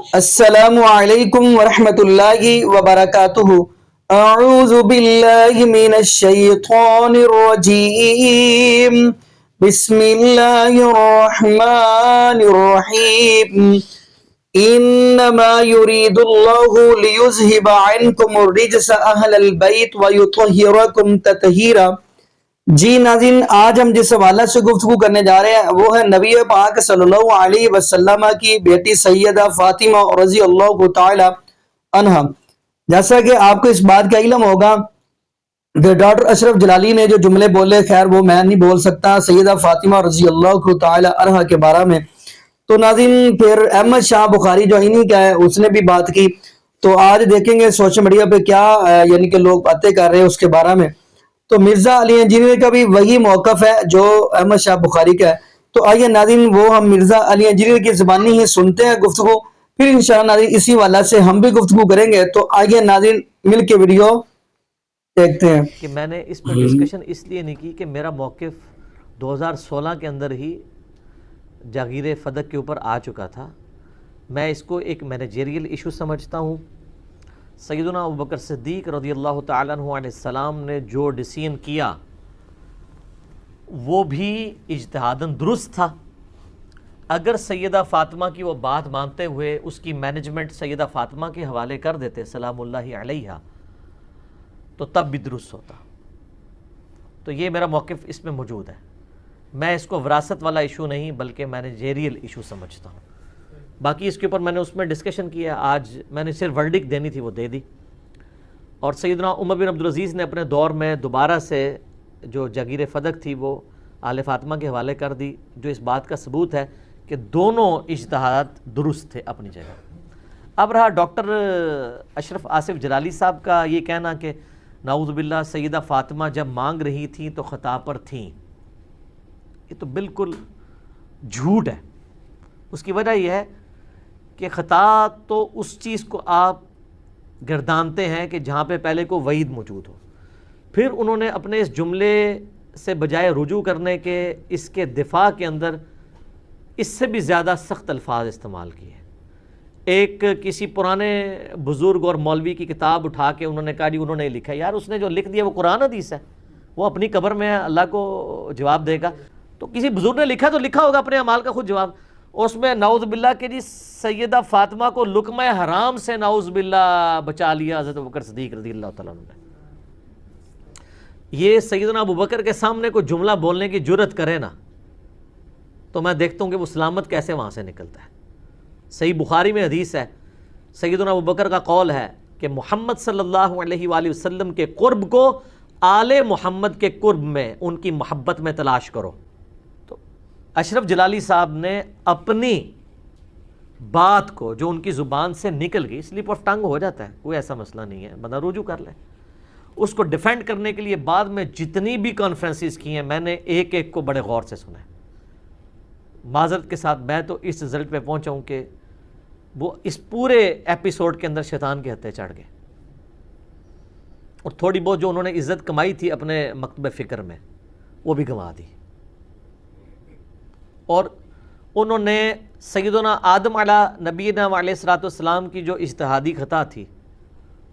السلام علیکم ورحمۃ اللہ وبرکاتہ۔ اعوذ باللہ من الشیطان الرجیم، بسم اللہ الرحمن الرحیم۔ انما یرید اللہ لیذہب عنکم الرجس اہل البیت ویطہرکم تطہیرا۔ جی ناظرین، آج ہم جس حوالے سے گفتگو کرنے جا رہے ہیں وہ ہے نبی پاک صلی اللہ علیہ وسلم کی بیٹی سیدہ فاطمہ رضی اللہ تعالی عنہا۔ جیسا کہ آپ کو اس بات کا علم ہوگا کہ ڈاکٹر اشرف جلالی نے جو جملے بولے، خیر وہ میں نہیں بول سکتا، سیدہ فاطمہ رضی اللہ تعالی عنہا کے بارے میں، تو ناظرین پھر احمد شاہ بخاری جو انہی کا ہے اس نے بھی بات کی۔ تو آج دیکھیں گے سوشل میڈیا پہ کیا یعنی کہ لوگ باتیں کر رہے ہیں اس کے بارے میں۔ تو مرزا علی انجینئر کا بھی وہی موقف ہے جو احمد شاہ بخاری کا ہے۔ تو آئیے ناظرین وہ ہم مرزا علی انجینئر کی زبانی ہی سنتے ہیں گفتگو، پھر انشاءاللہ ناظرین اسی والا سے ہم بھی گفتگو کریں گے۔ تو آئیے ناظرین مل کے ویڈیو دیکھتے ہیں۔ کہ میں نے اس پر ڈسکشن اس لیے نہیں کی کہ میرا موقف 2016 کے اندر ہی جاگیر فدق کے اوپر آ چکا تھا۔ میں اس کو ایک مینیجریل ایشو سمجھتا ہوں۔ سیدنا ابوبکر صدیق رضی اللہ تعالیٰ عنہ علیہ السلام نے جو ڈیسیژن کیا وہ بھی اجتہاداً درست تھا۔ اگر سیدہ فاطمہ کی وہ بات مانتے ہوئے اس کی مینجمنٹ سیدہ فاطمہ کے حوالے کر دیتے سلام اللہ علیہا تو تب بھی درست ہوتا۔ تو یہ میرا موقف اس میں موجود ہے۔ میں اس کو وراثت والا ایشو نہیں بلکہ مینیجریل ایشو سمجھتا ہوں۔ باقی اس کے اوپر میں نے اس میں ڈسکشن کیا، آج میں نے صرف ورڈک دینی تھی وہ دے دی۔ اور سیدنا عمر بن عبدالعزیز نے اپنے دور میں دوبارہ سے جو جاگیر فدق تھی وہ آل فاطمہ کے حوالے کر دی، جو اس بات کا ثبوت ہے کہ دونوں اجتہاد درست تھے اپنی جگہ۔ اب رہا ڈاکٹر اشرف آصف جلالی صاحب کا یہ کہنا کہ نعوذ باللہ سیدہ فاطمہ جب مانگ رہی تھیں تو خطا پر تھیں، یہ تو بالکل جھوٹ ہے۔ اس کی وجہ یہ ہے کہ خطا تو اس چیز کو آپ گردانتے ہیں کہ جہاں پہ پہلے کو وعید موجود ہو، پھر انہوں نے اپنے اس جملے سے بجائے رجوع کرنے کے اس کے دفاع کے اندر اس سے بھی زیادہ سخت الفاظ استعمال کیے۔ ایک کسی پرانے بزرگ اور مولوی کی کتاب اٹھا کے انہوں نے کہا جی انہوں نے لکھا، یار اس نے جو لکھ دیا وہ قرآن حدیث ہے، وہ اپنی قبر میں اللہ کو جواب دے گا۔ تو کسی بزرگ نے لکھا تو لکھا ہوگا اپنے اعمال کا خود جواب۔ اس میں نعوذ باللہ کہ جی سیدہ فاطمہ کو لقمہ حرام سے نعوذ باللہ بچا لیا حضرت ابوبکر صدیق رضی اللہ تعالیٰ عنہ نے۔ یہ سیدنا ابوبکر کے سامنے کوئی جملہ بولنے کی جرت کرے نا تو میں دیکھتا ہوں کہ وہ سلامت کیسے وہاں سے نکلتا ہے۔ صحیح بخاری میں حدیث ہے، سیدنا ابوبکر کا قول ہے کہ محمد صلی اللہ علیہ وآلہ وسلم کے قرب کو آل محمد کے قرب میں ان کی محبت میں تلاش کرو۔ تو اشرف جلالی صاحب نے اپنی بات کو جو ان کی زبان سے نکل گئی، سلپ آف ٹنگ ہو جاتا ہے، کوئی ایسا مسئلہ نہیں ہے، بندہ رجوع کر لے۔ اس کو ڈیفینڈ کرنے کے لیے بعد میں جتنی بھی کانفرنسز کی ہیں میں نے ایک ایک کو بڑے غور سے سنا ہے۔ معذرت کے ساتھ میں تو اس رزلٹ پہ پہنچا ہوں کہ وہ اس پورے ایپیسوڈ کے اندر شیطان کے ہتھے چڑھ گئے، اور تھوڑی بہت جو انہوں نے عزت کمائی تھی اپنے مکتب فکر میں وہ بھی گنوا دی۔ اور انہوں نے سیدنا آدم علیہ نبینا علیہ الصلوۃ والسلام کی جو اجتہادی خطا تھی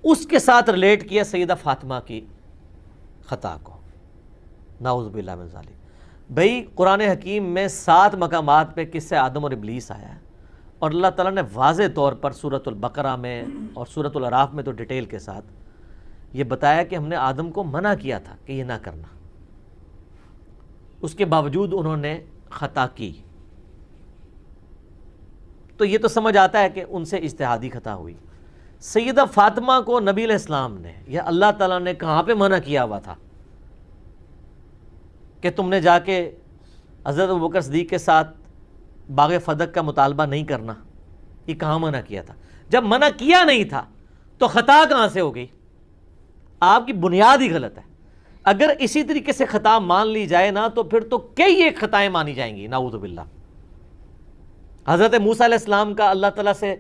اس کے ساتھ ریلیٹ کیا سیدہ فاطمہ کی خطا کو، نعوذ باللہ من ذالک۔ بھئی قرآن حکیم میں 7 مقامات پہ قصہ آدم اور ابلیس آیا ہے، اور اللہ تعالیٰ نے واضح طور پر سورۃ البقرہ میں اور سورۃ الاعراف میں تو ڈیٹیل کے ساتھ یہ بتایا کہ ہم نے آدم کو منع کیا تھا کہ یہ نہ کرنا، اس کے باوجود انہوں نے خطا کی۔ تو یہ تو سمجھ آتا ہے کہ ان سے اجتہادی خطا ہوئی۔ سیدہ فاطمہ کو نبی علیہ السلام نے یا اللہ تعالیٰ نے کہاں پہ منع کیا ہوا تھا کہ تم نے جا کے حضرت ابوبکر صدیق کے ساتھ باغ فدق کا مطالبہ نہیں کرنا؟ یہ کہاں منع کیا تھا؟ جب منع کیا نہیں تھا تو خطا کہاں سے ہو گئی؟ آپ کی بنیاد ہی غلط ہے۔ اگر اسی طریقے سے خطا مان لی جائے نا تو پھر تو کئی ایک خطائیں مانی جائیں گی، نعوذ باللہ۔ حضرت موسیٰ علیہ السلام کا اللہ تعالیٰ سے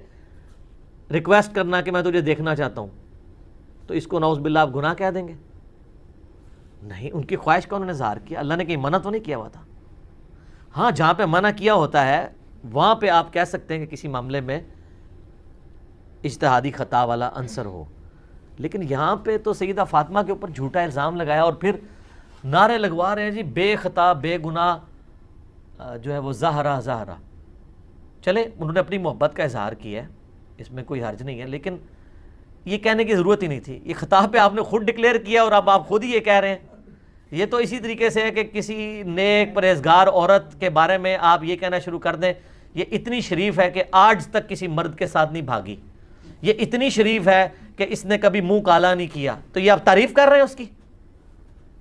ریکویسٹ کرنا کہ میں تجھے دیکھنا چاہتا ہوں، تو اس کو نعوذ باللہ آپ گناہ کہہ دیں گے؟ نہیں، ان کی خواہش کا انہوں نے اظہار کیا، اللہ نے کہیں منع تو نہیں کیا ہوا تھا۔ ہاں جہاں پہ منع کیا ہوتا ہے وہاں پہ آپ کہہ سکتے ہیں کہ کسی معاملے میں اجتہادی خطا والا عنصر ہو. لیکن یہاں پہ تو سیدہ فاطمہ کے اوپر جھوٹا الزام لگایا اور پھر نعرے لگوا رہے ہیں جی بے خطا بے گناہ جو ہے وہ زہرا زہرا. چلے انہوں نے اپنی محبت کا اظہار کیا ہے، اس میں کوئی حرج نہیں ہے، لیکن یہ کہنے کی ضرورت ہی نہیں تھی. یہ خطاب پہ آپ نے خود ڈکلیئر کیا اور اب آپ خود ہی یہ کہہ رہے ہیں. یہ تو اسی طریقے سے ہے کہ کسی نیک پرہیزگار عورت کے بارے میں آپ یہ کہنا شروع کر دیں یہ اتنی شریف ہے کہ آج تک کسی مرد کے ساتھ نہیں بھاگی، یہ اتنی شریف ہے کہ اس نے کبھی منہ کالا نہیں کیا. تو یہ آپ تعریف کر رہے ہیں اس کی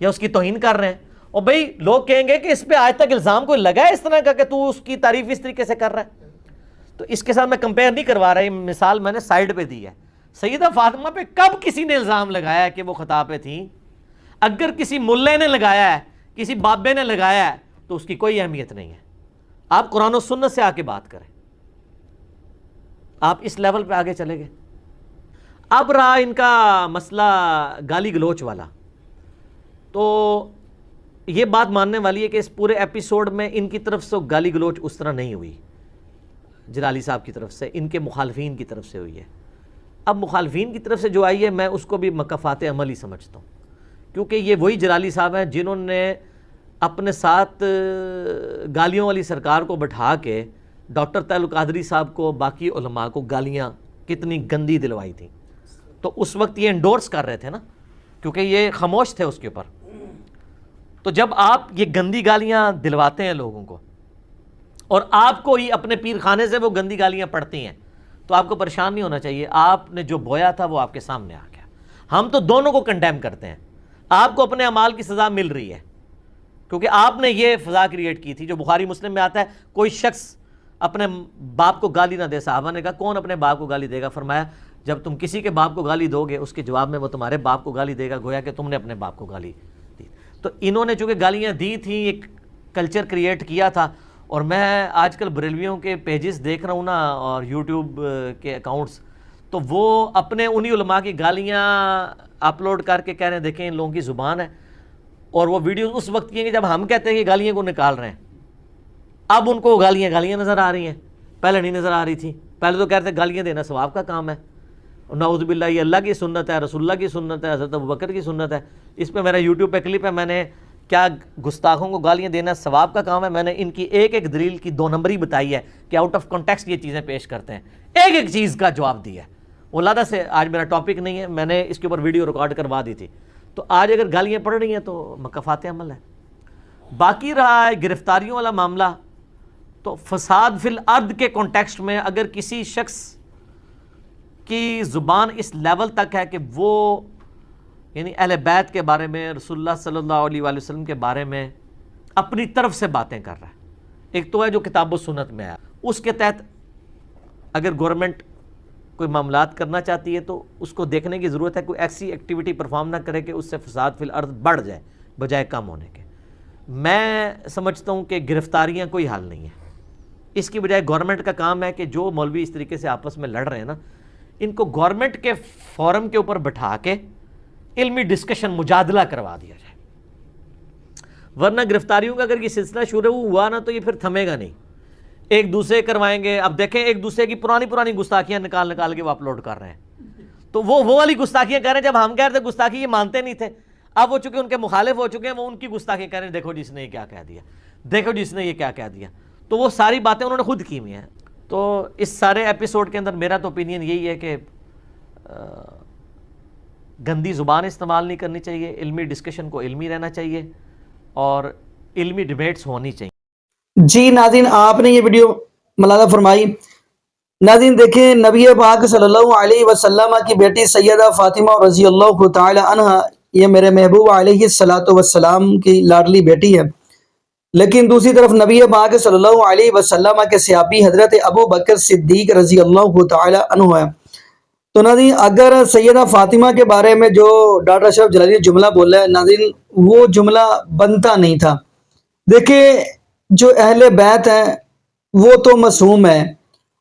یا اس کی توہین کر رہے ہیں؟ اور بھائی لوگ کہیں گے کہ اس پہ آج تک الزام کوئی لگا ہے اس طرح کا کہ تو اس کی تعریف اس طریقے سے کر رہا ہے. تو اس کے ساتھ میں کمپیئر نہیں کروا رہا، یہ مثال میں نے سائیڈ پہ دی ہے. سیدہ فاطمہ پہ کب کسی نے الزام لگایا ہے کہ وہ خطا پہ تھیں؟ اگر کسی ملے نے لگایا ہے، کسی بابے نے لگایا ہے تو اس کی کوئی اہمیت نہیں ہے. آپ قرآن و سنت سے آ کے بات کریں. آپ اس لیول پہ آگے چلے گئے. اب رہا ان کا مسئلہ گالی گلوچ والا، تو یہ بات ماننے والی ہے کہ اس پورے ایپیسوڈ میں ان کی طرف سے گالی گلوچ اس طرح نہیں ہوئی جلالی صاحب کی طرف سے، ان کے مخالفین کی طرف سے ہوئی ہے. اب مخالفین کی طرف سے جو آئی ہے میں اس کو بھی مکافات عمل ہی سمجھتا ہوں، کیونکہ یہ وہی جلالی صاحب ہیں جنہوں نے اپنے ساتھ گالیوں والی سرکار کو بٹھا کے ڈاکٹر طاہر القادری صاحب کو باقی علماء کو گالیاں کتنی گندی دلوائی تھیں. تو اس وقت یہ انڈورس کر رہے تھے نا، کیونکہ یہ خاموش تھے اس کے اوپر. تو جب آپ یہ گندی گالیاں دلواتے ہیں لوگوں کو اور آپ کو ہی اپنے پیر خانے سے وہ گندی گالیاں پڑتی ہیں تو آپ کو پریشان نہیں ہونا چاہیے. آپ نے جو بویا تھا وہ آپ کے سامنے آ گیا. ہم تو دونوں کو کنڈیم کرتے ہیں. آپ کو اپنے اعمال کی سزا مل رہی ہے کیونکہ آپ نے یہ فضا کریٹ کی تھی جو بخاری مسلم میں آتا ہے کوئی شخص اپنے باپ کو گالی نہ دے. صحابہ نے کہا کون اپنے باپ کو گالی دے گا؟ فرمایا جب تم کسی کے باپ کو گالی دو گے اس کے جواب میں وہ تمہارے باپ کو گالی دے گا، گویا کہ تم نے اپنے باپ کو گالی دی. تو انہوں نے چونکہ گالیاں دی تھیں ایک کلچر کریٹ کیا تھا. اور میں آج کل بریلویوں کے پیجز دیکھ رہا ہوں نا اور یوٹیوب کے اکاؤنٹس، تو وہ اپنے انہی علماء کی گالیاں اپلوڈ کر کے کہہ رہے ہیں دیکھیں ان لوگوں کی زبان ہے. اور وہ ویڈیوز اس وقت کی ہیں کہ جب ہم کہتے ہیں کہ گالیاں کو نکال رہے ہیں. اب ان کو گالیاں نظر آ رہی ہیں، پہلے نہیں نظر آ رہی تھی. پہلے تو کہتے ہیں گالیاں دینا ثواب کا کام ہے، نعوذ باللہ یہ اللہ کی سنت ہے، رسول اللہ کی سنت ہے، حضرت ابوبکر کی سنت ہے. اس پہ میرا یوٹیوب پہ کلپ ہے، میں نے کیا گستاخوں کو گالیاں دینا ثواب کا کام ہے. میں نے ان کی ایک ایک دلیل کی 2 نمبری بتائی ہے کہ آؤٹ آف کانٹیکسٹ یہ چیزیں پیش کرتے ہیں، ایک ایک چیز کا جواب دیا ہے. ولادہ سے آج میرا ٹاپک نہیں ہے، میں نے اس کے اوپر ویڈیو ریکارڈ کروا دی تھی. تو آج اگر گالیاں پڑ رہی ہیں تو مکافات عمل ہے. باقی رہا ہے گرفتاریوں والا معاملہ، تو فساد فی الارض کے کانٹیکسٹ میں اگر کسی شخص کی زبان اس لیول تک ہے کہ وہ یعنی اہل بیت کے بارے میں، رسول اللہ صلی اللہ علیہ وآلہ وسلم کے بارے میں اپنی طرف سے باتیں کر رہا ہے. ایک تو ہے جو کتاب و سنت میں ہے، اس کے تحت اگر گورنمنٹ کوئی معاملات کرنا چاہتی ہے تو اس کو دیکھنے کی ضرورت ہے کوئی ایسی ایکٹیویٹی پرفارم نہ کرے کہ اس سے فساد فی الارض بڑھ جائے بجائے کم ہونے کے. میں سمجھتا ہوں کہ گرفتاریاں کوئی حل نہیں ہے. اس کی بجائے گورنمنٹ کا کام ہے کہ جو مولوی اس طریقے سے آپس میں لڑ رہے ہیں نا، ان کو گورنمنٹ کے فورم کے اوپر بٹھا کے علمی ڈسکشن مجادلہ کروا دیا جائے. ورنہ گرفتاریوں کا اگر یہ سلسلہ شروع ہوا نا تو یہ پھر تھمے گا نہیں. ایک دوسرے کروائیں گے. اب دیکھیں ایک دوسرے کی پرانی گستاخیاں نکال کے وہ اپلوڈ کر رہے ہیں. تو وہ والی گستاخیاں کر رہے ہیں. جب ہم کہہ رہے تھے گستاخی یہ مانتے نہیں تھے، اب وہ چونکہ ان کے مخالف ہو چکے ہیں، وہ ان کی گستاخیاں کر رہے ہیں. دیکھو جس نے یہ کیا کہہ دیا، دیکھو جس نے یہ کیا کہہ دیا. تو وہ ساری باتیں انہوں نے خود کی ہوئی ہیں. تو اس سارے ایپیسوڈ کے اندر میرا تو اوپینین یہی ہے کہ گندی زبان استعمال نہیں کرنی چاہیے، علمی ڈسکشن کو علمی رہنا چاہیے اور علمی ڈیبیٹس ہونی چاہیے. جی ناظرین، آپ نے یہ ویڈیو ملاحظہ فرمائی. ناظرین دیکھیں، نبی پاک صلی اللہ علیہ وسلم کی بیٹی سیدہ فاطمہ رضی اللہ تعالی عنہ، یہ میرے محبوب علیہ الصلوۃ والسلام کی لاڈلی بیٹی ہے. لیکن دوسری طرف نبی پاک صلی اللہ علیہ وسلم کے صحابی حضرت ابو بکر صدیق رضی اللہ تعالی عنہ ہے. تو ناظرین اگر سیدہ فاطمہ کے بارے میں جو ڈاکٹر اشرف جلالی نے جملہ بولا ہے ناظرین، وہ جملہ بنتا نہیں تھا. دیکھیں جو اہل بیت ہیں وہ تو معصوم ہے.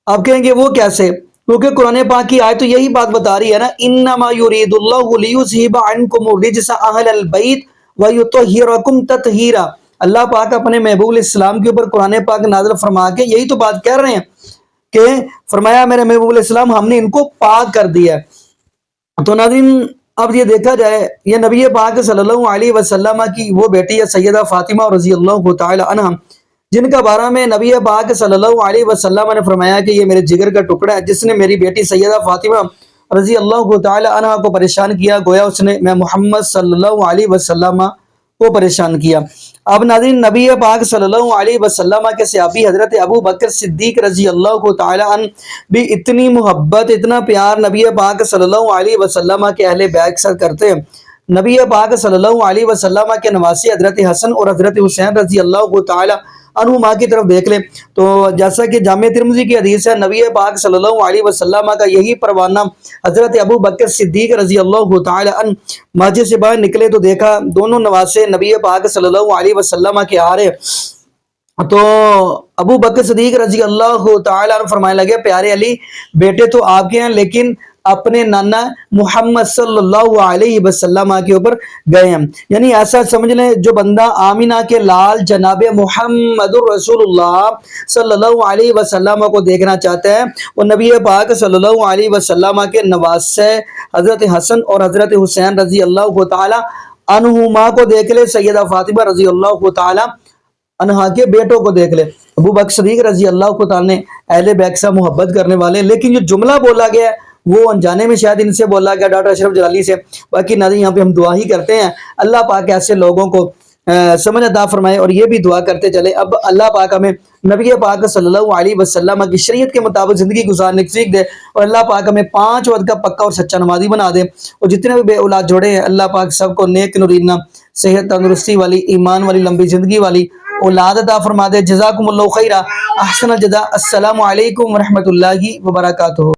آپ کہیں گے وہ کیسے؟ کیونکہ قرآن پاک کی آیت تو یہی بات بتا رہی ہے نا، انما یرید اللہ لیذھب عنکم الرجس اہل البیت ویطہرکم تطہیرا. اللہ پاک اپنے محبوب علیہ السلام کے اوپر قرآن پاک نازل فرما کے یہی تو بات کہہ رہے ہیں کہ فرمایا میرے محبوب علیہ السلام ہم نے ان کو پاک کر دیا ہے۔ تو ناظرین اب یہ دیکھا جائے یہ نبی پاک صلی اللہ علیہ وسلم کی وہ بیٹی ہے سیدہ فاطمہ رضی اللہ تعالی عنہ، جن کا بارے میں نبی پاک صلی اللہ علیہ وسلم نے فرمایا کہ یہ میرے جگر کا ٹکڑا ہے، جس نے میری بیٹی سیدہ فاطمہ رضی اللہ تعالی عنہ کو پریشان کیا، گویا اس نے میں محمد صلی اللہ علیہ وسلم کو پریشان کیا۔ اب ناظرین نبی پاک صلی اللہ علیہ وسلم کے صحابی حضرت ابو بکر صدیق رضی اللہ تعالی عنہ بھی اتنی محبت اتنا پیار نبی پاک صلی اللہ علیہ وسلم کے اہل بیت سے کرتے ہیں۔ نبی پاک صلی اللہ علیہ وسلم کے نواسی حضرت حسن اور حضرت حسین رضی اللہ تعالی عنہما کی طرف دیکھ لیں تو جیسا کہ جامع ترمذی کی حدیث ہے، نبی پاک صلی اللہ علیہ وسلم کا یہی پروانہ حضرت ابو بکر صدیق رضی اللہ تعالی عنہ مسجد سے باہر نکلے تو دیکھا دونوں نواسے نبی پاک صلی اللہ علیہ وسلم کے آ رہے، تو ابو بکر صدیق رضی اللہ تعالی عنہ فرمانے لگے پیارے علی بیٹے تو آپ کے ہیں لیکن اپنے نانا محمد صلی اللہ علیہ وسلم کے اوپر گئے ہیں، یعنی ایسا سمجھ لیں جو بندہ آمینہ کے لال جناب محمد رسول اللہ صلی اللہ علیہ وسلم کو دیکھنا چاہتا ہے وہ نبی پاک صلی اللہ علیہ وسلم کے نواسے حضرت حسن اور حضرت حسین رضی اللہ تعالی عنہما کو دیکھ لے، سیدہ فاطمہ رضی اللہ تعالی عنہا کے بیٹوں کو دیکھ لے۔ ابو بکر صدیق رضی اللہ تعالی نے اہل بیت سے محبت کرنے والے، لیکن جو جملہ بولا گیا ہے وہ انجانے میں شاید ان سے بولا گیا ڈاکٹر اشرف جلالی سے۔ باقی ناظرین یہاں پہ ہم دعا ہی کرتے ہیں اللہ پاک ایسے لوگوں کو سمجھ عطا فرمائے، اور یہ بھی دعا کرتے چلے اب اللہ پاک ہمیں نبی پاک صلی اللہ علیہ وسلم کی شریعت کے مطابق زندگی گزارنے کی سیکھ دے، اور اللہ پاک ہمیں 5 وقت کا پکا اور سچا نمازی بنا دے، اور جتنے بھی بے اولاد جوڑے ہیں اللہ پاک سب کو نیک نورینہ صحت تندرستی والی ایمان والی لمبی زندگی والی اولاد عطا فرما دے۔ جزاکم اللہ خیرہ، احسن الجزاء، السلام علیکم ورحمۃ اللہ وبرکاتہ۔